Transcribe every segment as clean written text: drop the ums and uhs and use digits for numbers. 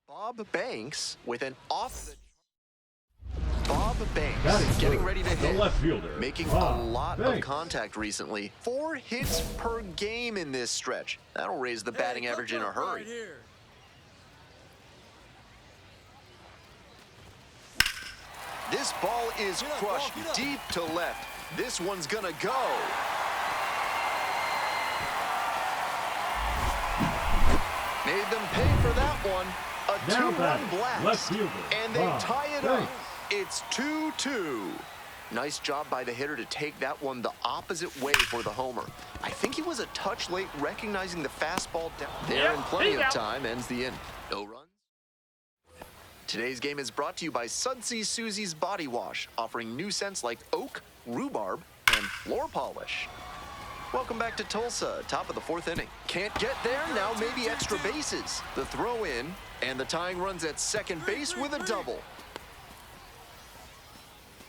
Bob Banks with an Bob Banks getting ready to hit, left fielder, making a lot of contact recently. 4 hits per game in this stretch. That'll raise the batting average in a hurry. This ball is crushed deep to left. This one's gonna go. Made them pay for that one. A 2-run blast. And they tie it up. It's 2-2. Nice job by the hitter to take that one the opposite way for the homer. I think he was a touch late recognizing the fastball down there, and plenty of time ends the inning. No runs. Today's game is brought to you by Sudsy Susie's Body Wash, offering new scents like oak, rhubarb, and floor polish. Welcome back to Tulsa, top of the 4th inning. Can't get there, now maybe extra bases. The throw in, and the tying runs at second base with a double.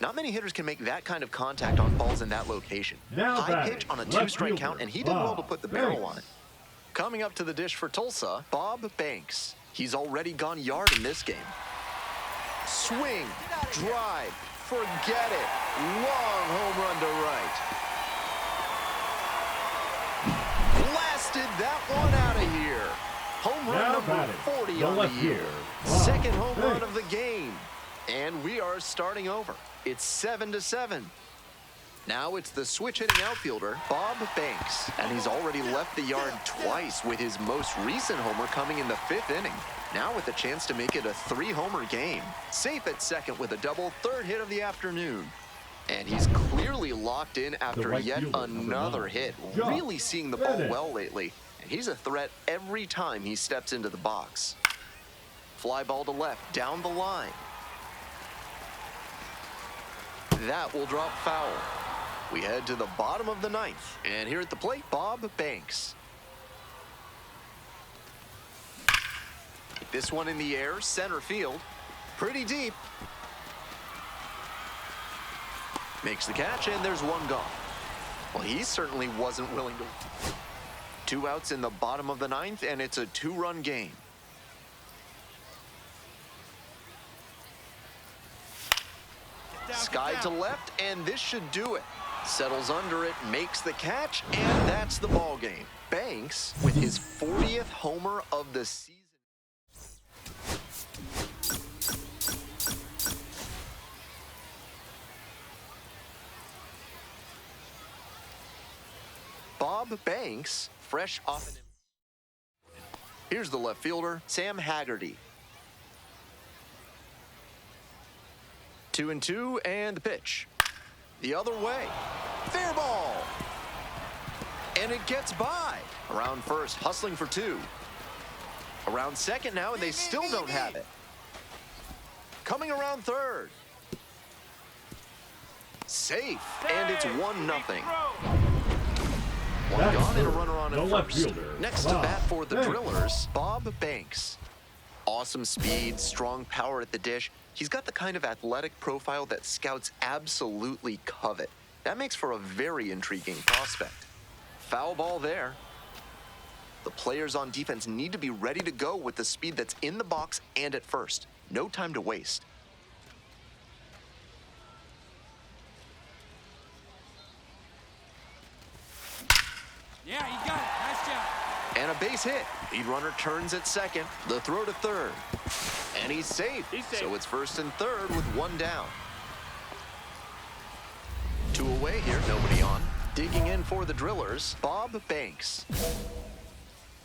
Not many hitters can make that kind of contact on balls in that location. High pitch on a 2-strike count, and he did well to put the barrel on it. Coming up to the dish for Tulsa, Bob Banks. He's already gone yard in this game. Swing, drive, forget it. Long home run to right. Blasted that one out of here. Home run number 40 on the year. Second home run of the game. And we are starting over. It's 7-7. Now it's the switch-hitting outfielder, Bob Banks. And he's already left the yard twice with his most recent homer coming in the 5th inning. Now with a chance to make it a 3-homer game. Safe at second with a double, 3rd hit of the afternoon. And he's clearly locked in after yet another hit. Really seeing the ball well lately. And he's a threat every time he steps into the box. Fly ball to left, down the line. That will drop foul. We head to the bottom of the 9th. And here at the plate, Bob Banks. This one in the air, center field. Pretty deep. Makes the catch, and there's one gone. Well, he certainly wasn't willing to. 2 outs in the bottom of the 9th, and it's a 2-run game. Sky to left, and this should do it. Settles under it, makes the catch, and that's the ball game. Banks with his 40th homer of the season. Bob Banks, fresh off an... Here's the left fielder, Sam Haggerty. 2-2, and the pitch. The other way. Fair ball. And it gets by. Around first, hustling for 2. Around second now, and they still don't have it. Coming around third. Safe, and it's 1-0. One gone and a runner on at first. Next to bat for the Drillers, Bob Banks. Awesome speed, strong power at the dish. He's got the kind of athletic profile that scouts absolutely covet. That makes for a very intriguing prospect. Foul ball there. The players on defense need to be ready to go with the speed that's in the box and at first. No time to waste. Yeah, he got it. Nice job. And a base hit. Lead runner turns at second. The throw to third. And he's safe. So it's first and third with 1 down. 2 away here, nobody on. Digging in for the Drillers, Bob Banks.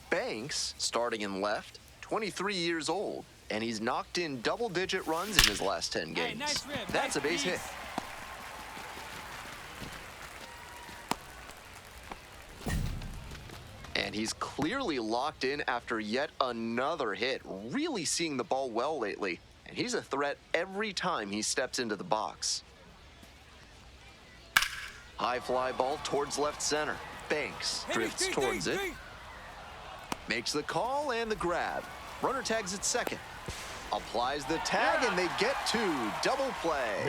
Banks, starting in left, 23 years old. And he's knocked in double-digit runs in his last 10 games. Hey, nice rib. That's a base hit. And he's clearly locked in after yet another hit. Really seeing the ball well lately. And he's a threat every time he steps into the box. High fly ball towards left center. Banks drifts towards it. Makes the call and the grab. Runner tags at second. Applies the tag, and they get 2. Double play.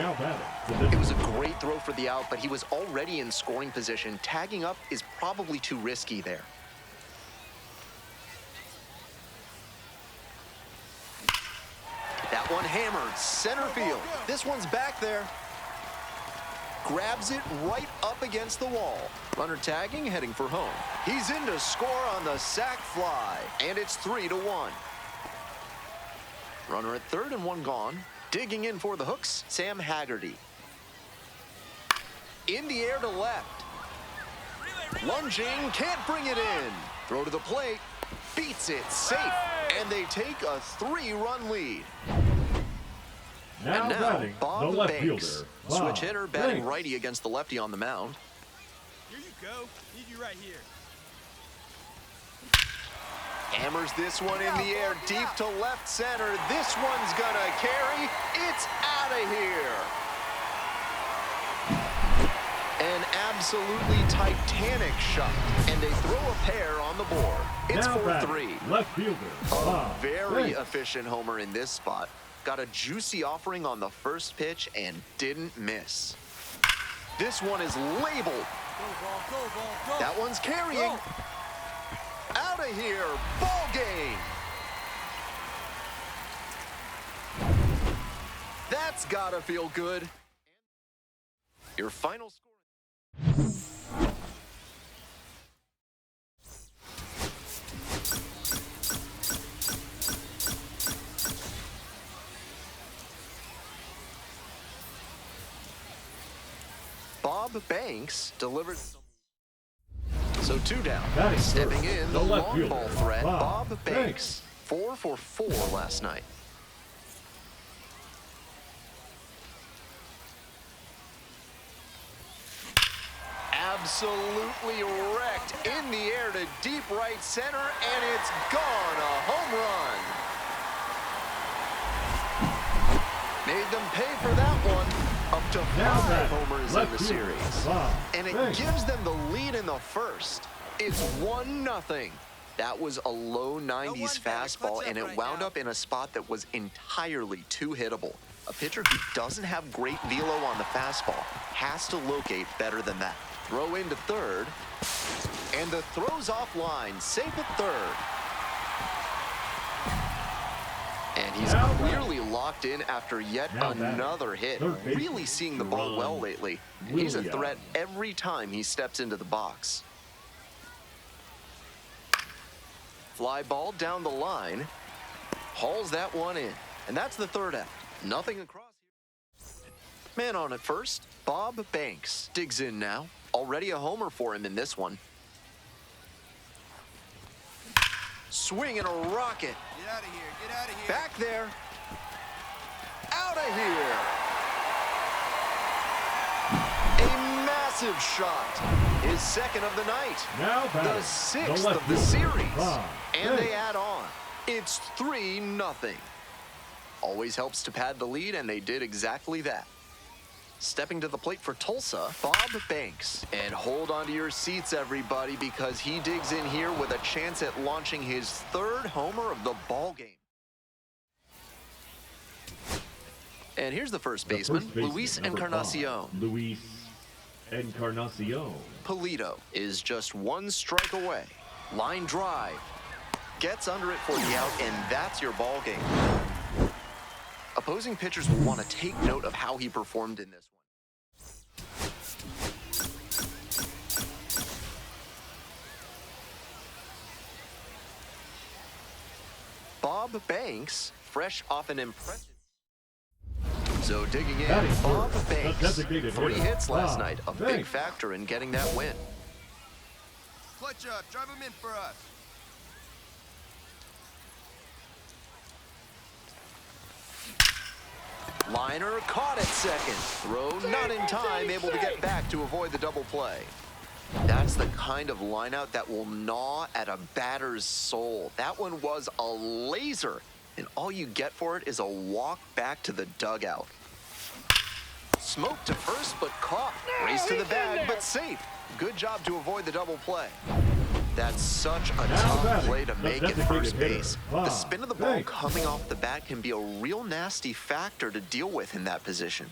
It was a great throw for the out, but he was already in scoring position. Tagging up is probably too risky there. one hammered center field. This one's back there. Grabs it right up against the wall. Runner tagging, heading for home. He's in to score on the sac fly, and it's 3-1. Runner at third and one gone. Digging in for the hooks, Sam Haggerty. In the air to left. Lunging, can't bring it in. Throw to the plate, beats it, safe, and they take a 3-run lead. Now Bob Banks, switch hitter, batting righty against the lefty on the mound. Here you go. Need you right here. Hammers this one in the air, deep to left center. This one's gonna carry. It's out of here. An absolutely titanic shot, and they throw a pair on the board. It's 4-3. Left fielder. A very efficient homer in this spot. Got a juicy offering on the first pitch and didn't miss. This one is labeled. Go, ball, go, ball, go. That one's carrying. Out of here. Ball game. That's gotta feel good. Your final score. Bob Banks delivered. So 2 down. Stepping in, the long ball threat, Bob Banks. 4 for 4 last night. Absolutely wrecked in the air to deep right center, and it's gone. A home run. Made them pay for that one. Up to 5 homers in the series. And it gives them the lead in the first. It's 1-0. That was a low 90s fastball, and it wound up in a spot that was entirely too hittable. A pitcher who doesn't have great velo on the fastball has to locate better than that. Throw into third, and the throw's offline, safe at third. And he's clearly locked in after yet another hit. Really seeing the ball well lately. And he's a threat every time he steps into the box. Fly ball down the line. Hauls that one in. And that's the third out. Nothing across here. Man on at first. Bob Banks digs in now. Already a homer for him in this one. Swing and a rocket. Get out of here. Get out of here. Back there. Out of here. A massive shot. His second of the night. The 6th of the series. And they add on. It's 3-0. Always helps to pad the lead, and they did exactly that. Stepping to the plate for Tulsa, Bob Banks. And hold on to your seats, everybody, because he digs in here with a chance at launching his 3rd homer of the ball game. And here's the first baseman, Luis Encarnacion. Luis Encarnacion. Polito is just 1 strike away. Line drive. Gets under it for the out, and that's your ball game. Opposing pitchers will want to take note of how he performed in this one. Bob Banks, fresh off an impressive. So digging in, Bob Banks. 3 hits last night, a big factor in getting that win. Clutch up. Drive him in for us. Liner caught at second. Throw not in time, able to get back to avoid the double play. That's the kind of lineout that will gnaw at a batter's soul. That one was a laser, and all you get for it is a walk back to the dugout. Smoke to first, but caught. Race to the bag, but safe. Good job to avoid the double play. That's such a tough play to make at first base. The spin of the ball coming off the bat can be a real nasty factor to deal with in that position.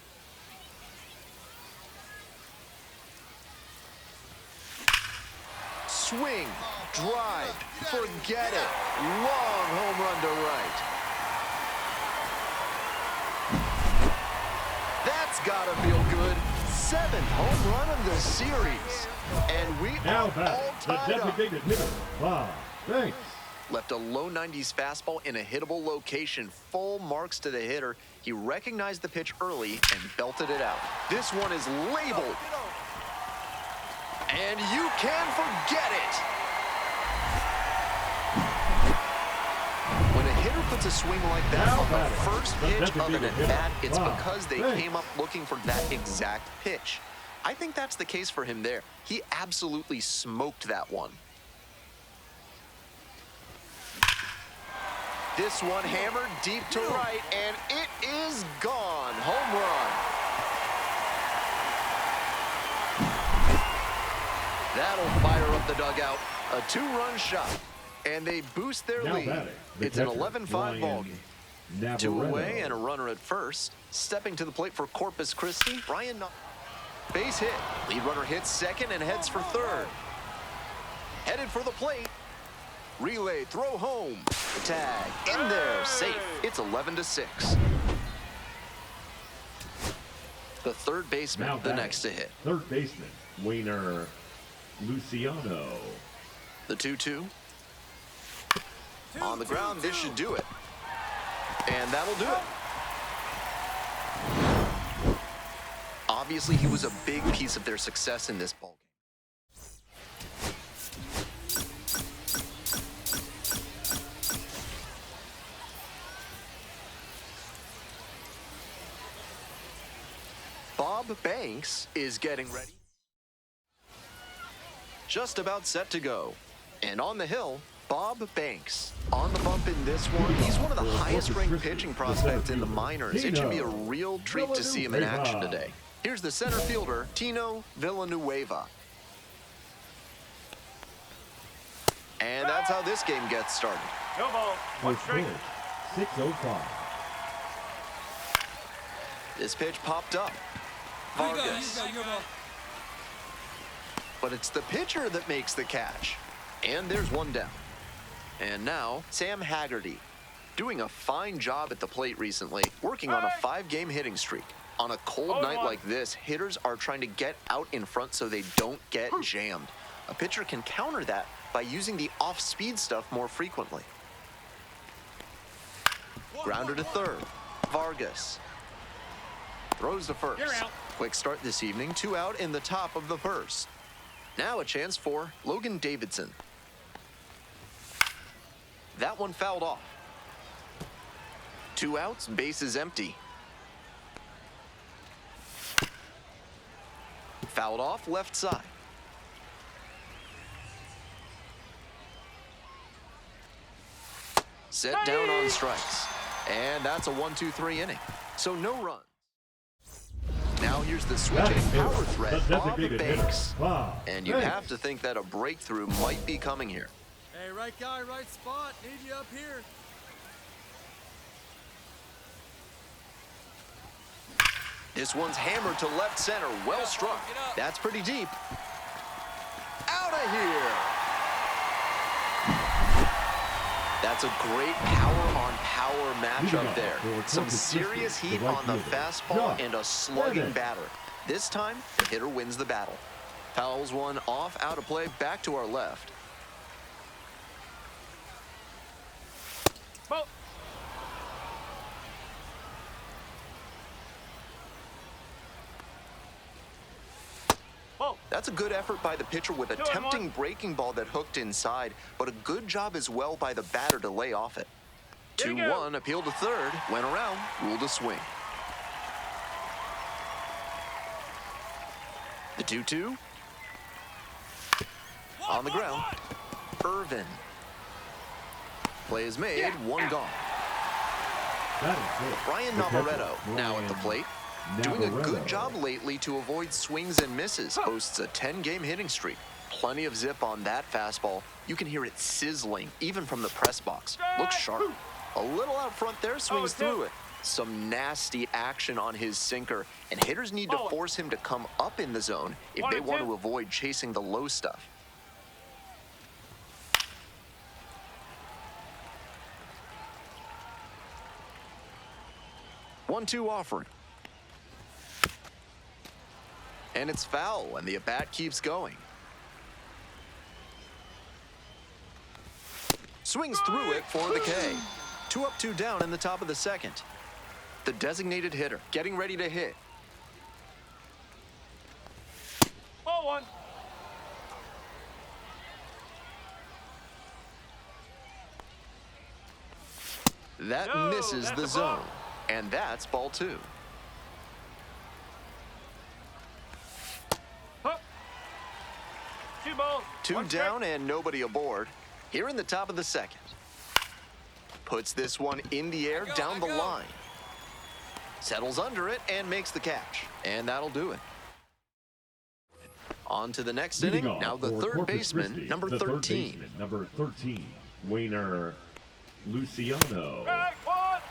Swing, drive, forget it. Long home run to right. That's gotta feel good. 7th home run of the series. And we Now are back, all the tied up. designated hitter, Bob Banks. Left a low 90s fastball in a hittable location. Full marks to the hitter. He recognized the pitch early and belted it out. This one is labeled. And you can forget it. When a hitter puts a swing like that on the first pitch of an at-bat, it's because they came up looking for that exact pitch. I think that's the case for him there. He absolutely smoked that one. This one hammered deep to right, and it is gone. Home run. That'll fire up the dugout. A 2-run shot, and they boost their lead. It's an 11-5 ballgame. 2 away and a runner at first. Stepping to the plate for Corpus Christi, Brian. Base hit. Lead runner hits second and heads for third. Headed for the plate. Relay, throw home. The tag in there, safe. It's 11-6. The third baseman, the next to hit. Third baseman, Wayner Luciano. The 2-2. On the ground, this should do it. And that'll do it. Obviously, he was a big piece of their success in this ballgame. Bob Banks is getting ready. Just about set to go. And on the hill, Bob Banks. On the bump in this one, he's one of the highest-ranked pitching prospects in the minors. It should be a real treat to see him in action today. Here's the center fielder, Tino Villanueva. And that's how this game gets started. No ball. One strike. 6:05. This pitch popped up. Vargas. But it's the pitcher that makes the catch. And there's one down. And now, Sam Haggerty. Doing a fine job at the plate recently, working on a 5-game hitting streak. On a cold night like this, hitters are trying to get out in front so they don't get jammed. A pitcher can counter that by using the off-speed stuff more frequently. Grounder to third. Vargas. Throws to first. Quick start this evening, 2 out in the top of the first. Now a chance for Logan Davidson. That one fouled off. 2 outs, bases empty. Fouled off left side. Set down on strikes. And that's a 1-2-3 inning. So no runs. Now here's the switching power threat, Bob Banks. And you have to think that a breakthrough might be coming here. Hey, right guy, right spot. Need you up here. This one's hammered to left center. Well struck. That's pretty deep. Out of here. That's a great power-on-power matchup there. Some serious heat on the fastball and a slugging batter. This time, the hitter wins the battle. Fouls one off, out of play, back to our left. Ball. That's a good effort by the pitcher with a tempting breaking ball that hooked inside, but a good job as well by the batter to lay off it. 2-1, appeal to third, went around, ruled a swing. The 2-2. On the ground, Irvin. Play is made, one gone. Brian Navarretto now at the plate. Doing a good job lately to avoid swings and misses. Hosts a 10-game hitting streak. Plenty of zip on that fastball. You can hear it sizzling, even from the press box. Looks sharp. A little out front there, swings through it. Some nasty action on his sinker, and hitters need to force him to come up in the zone if they want to avoid chasing the low stuff. One-two offering. And it's foul, and the at-bat keeps going. Swings through it for the K. 2 up, 2 down in the top of the second. The designated hitter getting ready to hit. Ball 1. That No, misses that's the a zone. ball. And that's ball 2. Hup. 2 balls. 2 1 down strike. and nobody aboard. Here in the top of the second. Puts this one in the air down the line. Settles under it and makes the catch. And that'll do it. On to the next Leading inning. off Now the for third Corpus baseman, Christi, number the 13. Third baseman, number 13, Wayner Luciano. Strike 1.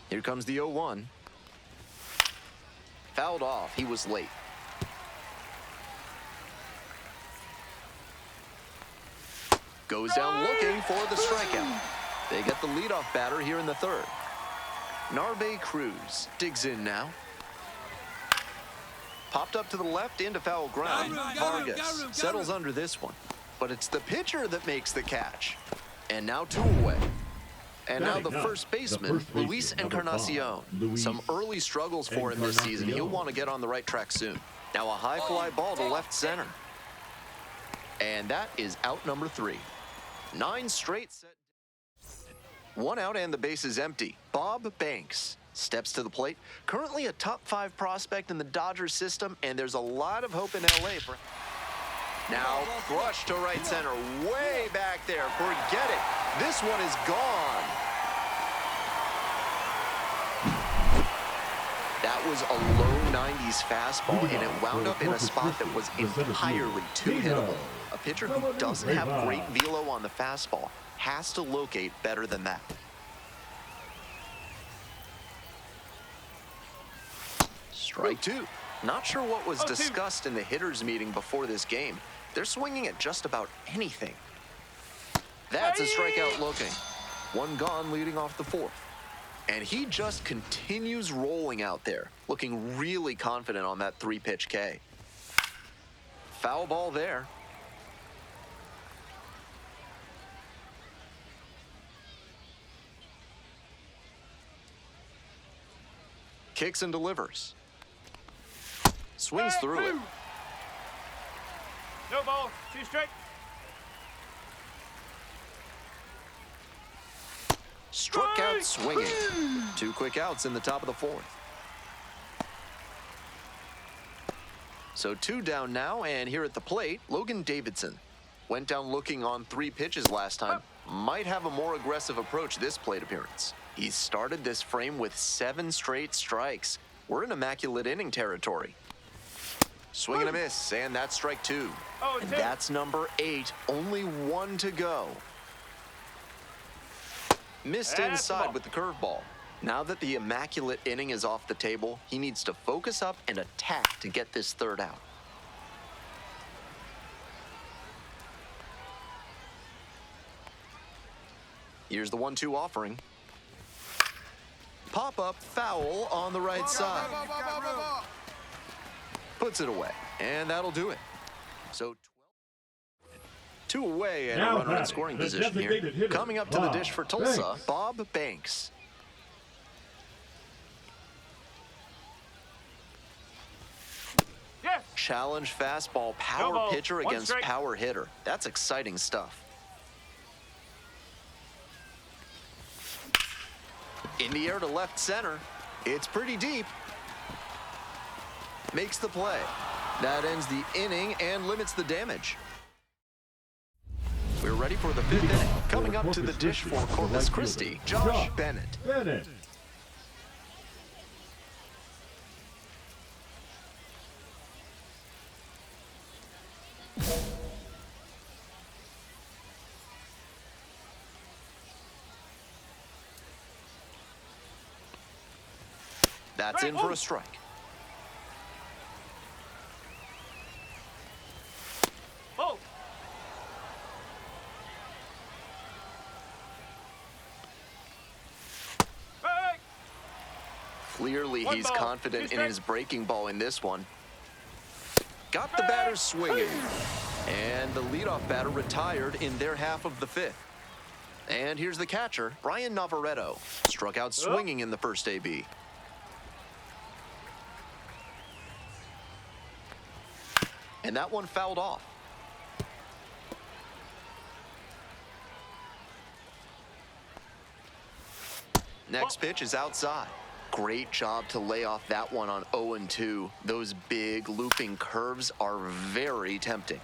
Here comes the 0-1. Fouled off. He was late. Goes down looking for the strikeout. They get the leadoff batter here in the third. Narbe Cruz digs in now. Popped up to the left into foul ground. Vargas settles under this one. But it's the pitcher that makes the catch. And now 2 away. And now the first baseman, Luis Encarnacion. Some early struggles for him this season. He'll want to get on the right track soon. Now a high fly ball to left center. And that is out number 3. 9 straight set. 1 out and the base is empty. Bob Banks steps to the plate. Currently a top 5 prospect in the Dodgers system, and there's a lot of hope in LA for. Now crushed to right center, way back there. Forget it. This one is gone. That was a low 90s fastball, and it wound up in a spot that was entirely too hittable. A pitcher who doesn't have great velo on the fastball has to locate better than that. Strike 2. Not sure what was discussed in the hitters meeting before this game. They're swinging at just about anything. That's a strikeout looking. 1 gone leading off the 4th. And he just continues rolling out there, looking really confident on that 3-pitch K. Foul ball there. Kicks and delivers. Swings through it. No ball. 2 strike. Struck out swinging. 2 quick outs in the top of the 4th. So 2 down now, and here at the plate, Logan Davidson. Went down looking on 3 pitches last time. Might have a more aggressive approach this plate appearance. He started this frame with 7 straight strikes. We're in immaculate inning territory. Swing and a miss, and that's strike 2. And that's number 8, only 1 to go. Missed inside with the curveball. Now that the immaculate inning is off the table, he needs to focus up and attack to get this 3rd out. Here's the 1-2 offering. Pop-up foul on the right side. Puts it away, and that'll do it. So 2 away and a runner in scoring position here. Coming up to the dish for Tulsa, Bob Banks. Yes. Challenge fastball, power pitcher against power hitter. That's exciting stuff. In the air to left center. It's pretty deep. Makes the play. That ends the inning and limits the damage. We're ready for the 5th inning. Coming up to the dish for Corpus Christi, Josh Bennett. That's in for a strike. Clearly, One he's ball, confident two in his strikes. breaking ball in this one. Got the batter swinging. And the leadoff batter retired in their half of the fifth. And here's the catcher, Brian Navarretto. Struck out swinging in the first AB. And that one fouled off. Next pitch is outside. Great job to lay off that one on 0-2. Those big looping curves are very tempting.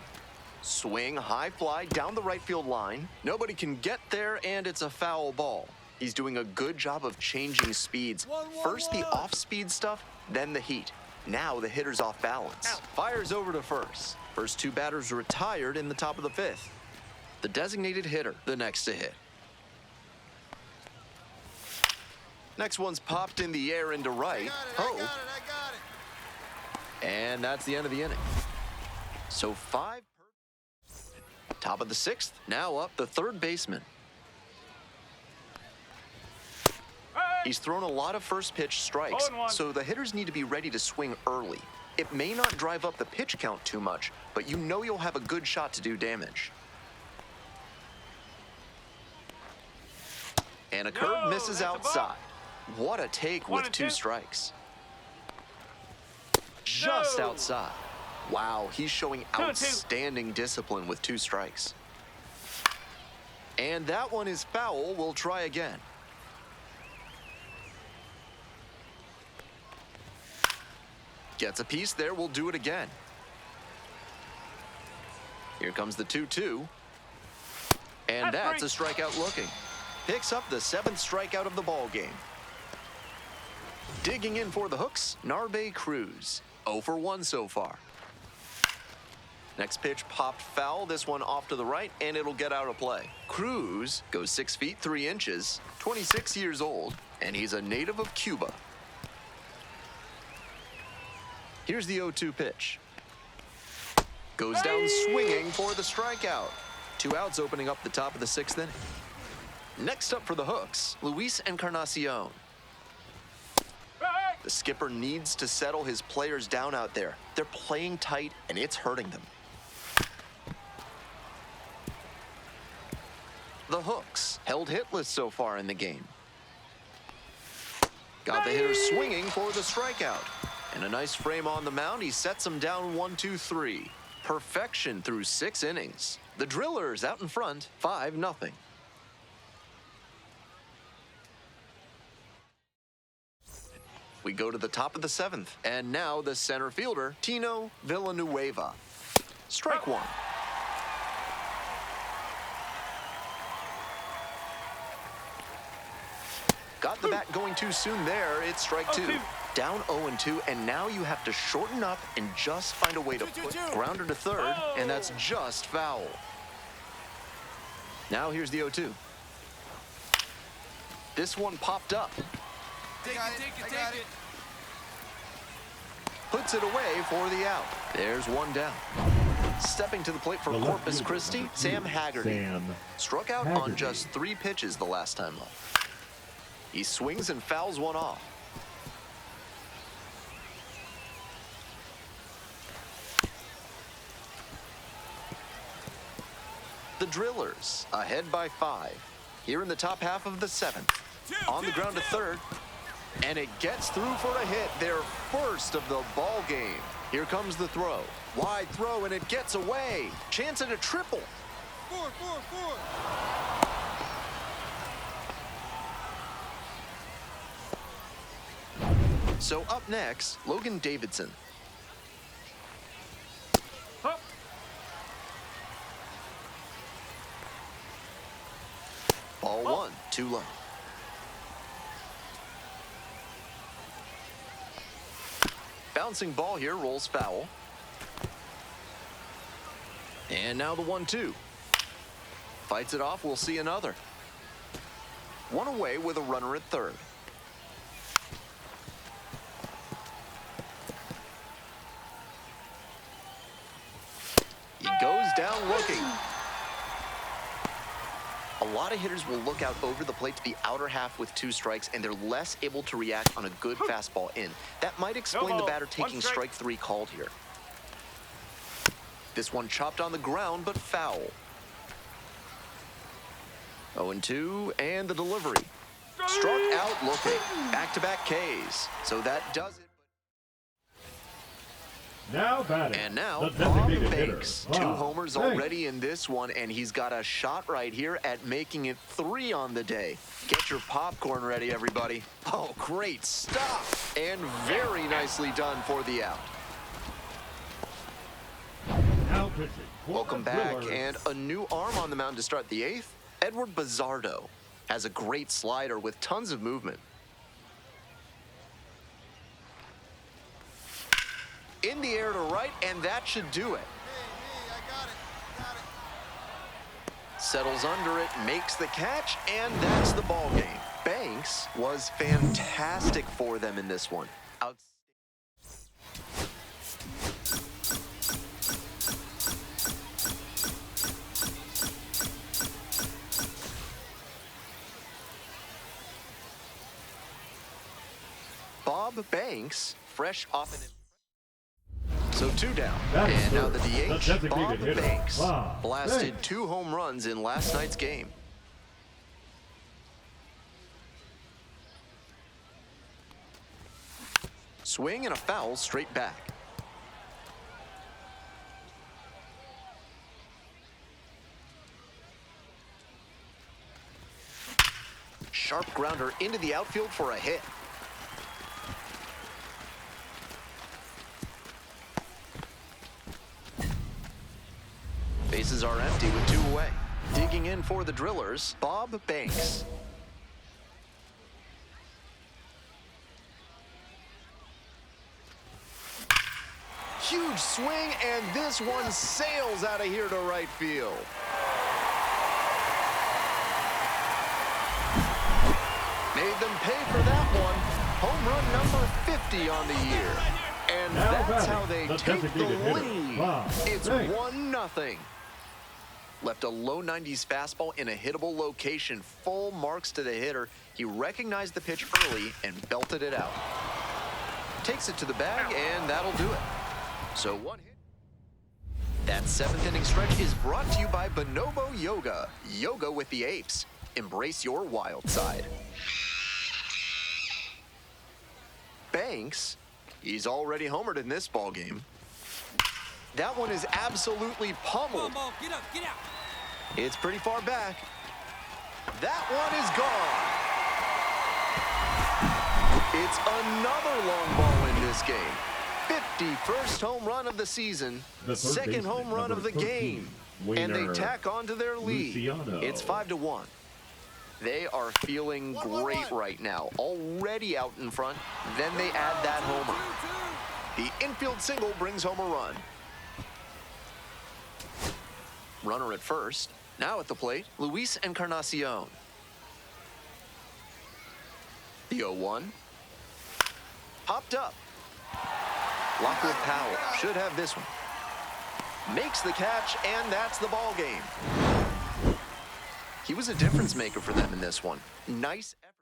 Swing, high fly down the right field line. Nobody can get there, and it's a foul ball. He's doing a good job of changing speeds. First the off-speed stuff, then the heat. Now the hitter's off balance. Fires over to first. First two batters retired in the top of the fifth. The designated hitter, the next to hit. Next one's popped in the air into right. I got it. And that's the end of the inning. So 5. Top of the sixth. Now up the third baseman. He's thrown a lot of first pitch strikes, so the hitters need to be ready to swing early. It may not drive up the pitch count too much, but you know you'll have a good shot to do damage. And a curve misses outside. What a take with 2 strikes. Just outside. Wow, he's showing outstanding discipline with 2 strikes. And that one is foul. We'll try again. Gets a piece there. We'll do it again. Here comes the 2-2. And that's a strikeout looking. Picks up the 7th strikeout of the ball game. Digging in for the hooks, Narbe Cruz. 0 for 1 so far. Next pitch popped foul, this one off to the right, and it'll get out of play. Cruz goes 6 feet 3 inches, 26 years old, and he's a native of Cuba. Here's the 0-2 pitch. Goes down swinging for the strikeout. 2 outs opening up the top of the 6th inning. Next up for the hooks, Luis Encarnacion. The skipper needs to settle his players down out there. They're playing tight, and it's hurting them. The hooks held hitless so far in the game. Got the hitter swinging for the strikeout. And a nice frame on the mound. He sets him down 1-2-3. Perfection through 6 innings. The Drillers out in front, 5-0. We go to the top of the 7th, and now the center fielder, Tino Villanueva. Strike 1. Got the bat going too soon there. It's strike 2. Down 0-2, and now you have to shorten up and just find a way to put grounder to third, and that's just foul. Now here's the 0-2. This one popped up. Take it. Puts it away for the out. There's one down. Stepping to the plate for Corpus Christi, Sam Haggerty. Struck out on just 3 pitches the last time up. He swings and fouls one off. The Drillers ahead by 5. Here in the top half of the 7th. On the ground to third. And it gets through for a hit, their first of the ball game. Here comes the throw. Wide throw, and it gets away. Chance at a triple. 4. So up next, Logan Davidson. Ball 1, too low. Bouncing ball here, rolls foul. And now the 1-2. Fights it off, we'll see another. One away with a runner at third. He goes down looking. A lot of hitters will look out over the plate to the outer half with 2 strikes, and they're less able to react on a good fastball in. That might explain the batter taking strike 3 called here. This one chopped on the ground, but foul. 0-2, and the delivery. Struck out looking. Back-to-back Ks. So that does it. Now batting. And now, the Bob designated Banks. hitter, 2 Bob homers Banks. already in this one, and he's got a shot right here at making it 3 on the day. Get your popcorn ready, everybody. Oh, great stop. And very nicely done for the out. Now pitching. Welcome back, and a new arm on the mound to start the 8th. Edward Bizzardo has a great slider with tons of movement. In the air to right, and that should do it. Hey, I got it. Settles under it, makes the catch, and that's the ball game. Banks was fantastic for them in this one. Bob Banks, fresh off an... So 2 down. And now the DH, Bob Banks, blasted 2 home runs in last night's game. Swing and a foul straight back. Sharp grounder into the outfield for a hit. Bases are empty with 2 away. Digging in for the Drillers, Bob Banks. Huge swing, and this one sails out of here to right field. Made them pay for that one. Home run number 50 on the year. And that's how they take the lead. It's 1-0. Left a low 90s fastball in a hittable location. Full marks to the hitter. He recognized the pitch early and belted it out. Takes it to the bag, and that'll do it. So 1 hit. That 7th inning stretch is brought to you by Bonobo Yoga. Yoga with the apes. Embrace your wild side. Banks, he's already homered in this ball game. That one is absolutely pummeled. Come on, get up, get out. It's pretty far back. That one is gone. It's another long ball in this game. 51st home run of the season, The third 2nd home baseman, run of the number 13, game. And they Wayner tack on to their lead. Luciano. It's 5-1. They are feeling great right now, already out in front. Then they add that homer. The infield single brings home a run. Runner at first. Now at the plate, Luis Encarnacion. The 0-1. Popped up. Lockwood Powell should have this one. Makes the catch, and that's the ball game. He was a difference maker for them in this one. Nice effort.